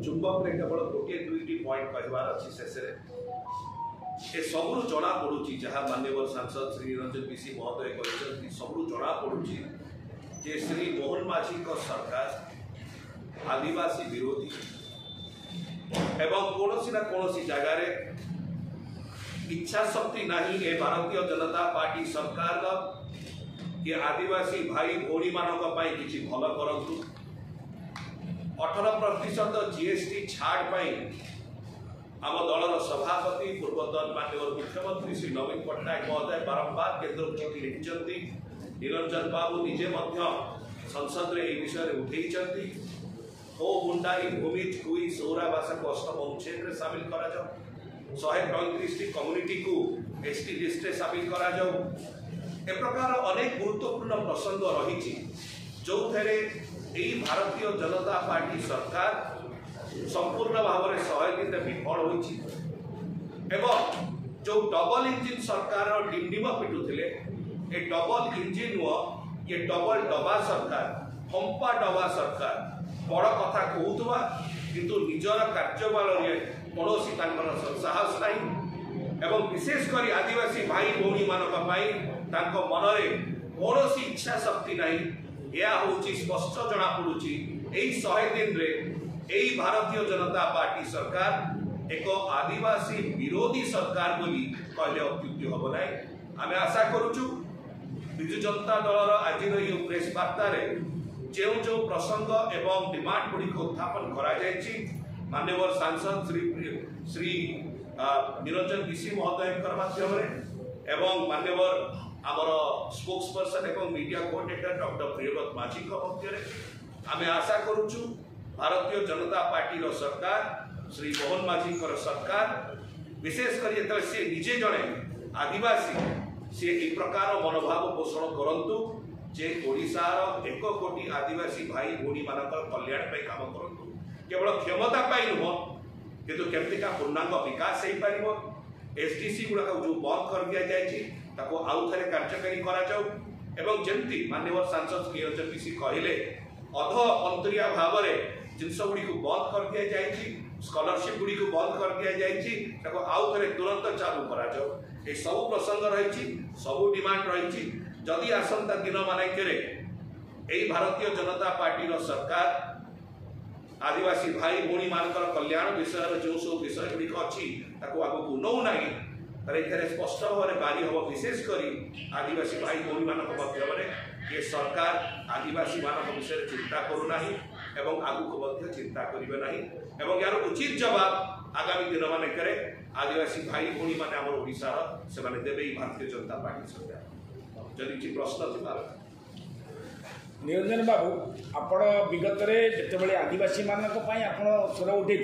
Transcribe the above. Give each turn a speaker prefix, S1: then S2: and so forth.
S1: चुंबक केवल गोटे दुईटी पॉइंट कहबार अच्छी शेष ए सबू जना पड़ुची जहाँ माननीय सांसद श्री निरंजन विशी महोदय कहते सबू जना पड़ुची जे श्री मोहन माझी सरकार आदिवासी विरोधी एवं कौन ना कौन जगार इच्छा शक्ति नहीं ए भारतीय जनता पार्टी सरकार ये आदिवासी भाई भौणी मानक किसी भल करतु 18% जीएसटी छाड़ पाई आम दलर सभापति पूर्वतन माननीय मुख्यमंत्री श्री नवीन पट्टनायक महोदय बारंबार केन्द्र को चिठी लिखिंट निरंजन बाबू निजे संसद में विषय उठे हो मुंडारी भूमि कुई सौरावासा को अष्टम अनुच्छेद सामिल करा जाओ 135 कम्युनिटी को एसटी लिस्ट सामिल करा जाओ ए प्रकार अनेक गुरुत्वपूर्ण प्रसंग रही जो भारतीय जनता पार्टी सरकार संपूर्ण भाव में 100 दिन विफल होती जो डबल इंजिन सरकार डिंडिम पिटुले ए डबल इंजिन नुह ये डबल डबा सरकार फंपा डबा सरकार बड़ कथा कहूवा किंतु निजर कार्यबल कौन साहस नहीं एवं विशेषकर आदिवासी भाई भौणी मानक मनरे कौन इच्छा शक्ति नहीं यह हूँ स्पष्ट जना पड़ुची 100 दिन रे यही भारतीय जनता पार्टी सरकार एक आदिवासी विरोधी सरकार बोली कहले अत्युक्ति हम ना आम आशा करुचु विजु जनता दलर आज ये प्रेस वार्ता जो जो प्रसंग एवं डिमांड गुड़िक उत्थापन करा माननीय सांसद श्री निरंजन विशी महोदय माध्यम एवं माननीय आमर स्पोक्स पर्सन एवं मीडिया कोऑर्डिनेटर डॉक्टर प्रियव्रत माझी मध्य आम आशा करुचु भारतीय जनता पार्टी सरकार श्री मोहन माझी सरकार विशेषकर जो सी निजे जड़े आदिवासी सी एक प्रकार मनोभाव पोषण करंतु जे ओडिशार 1 कोटी आदिवासी भाई भौणी मान कल्याण काम करंतु केवल क्षमता नुह किंतु केमतिका पूर्णांग विकास हो पार एसटीसी गुड़ाक जो बंद कर दि जाए आउ थे कार्यकारी करा जमती माननीय सांसद निरंजन विशी कहले अध अंतरिया भाव में जिनस गुड़ी बंद कर दि जाए स्कॉलरशिप गुड़ी बंद कर दि जाए आउ थे तुरंत चालू करा ये सब प्रसंग रही सबू डिमांड रही जदि आसंता दिन मानकरे भारतीय जनता पार्टी सरकार आदिवासी भाई भौणी मान कल्याण विषय जो सब विषय गुड़िक अच्छी आगे नौ ना स्पष्ट भाव में बारी हम विशेषकर आदिवासी भाई भौणी मान मध्य ये सरकार आदिवासी मान विषय चिंता करूना आगू चिंता करेंगे ना यार उचित जवाब आगामी दिन मानकरे आदिवासी भाई भौणी मैंने आम ओडिशार से देवे भारतीय जनता पार्टी सरकार जदि किसी प्रश्न थी
S2: निरंजन बाबू आपण विगत में जिते आदिवासी मान स्वर उठे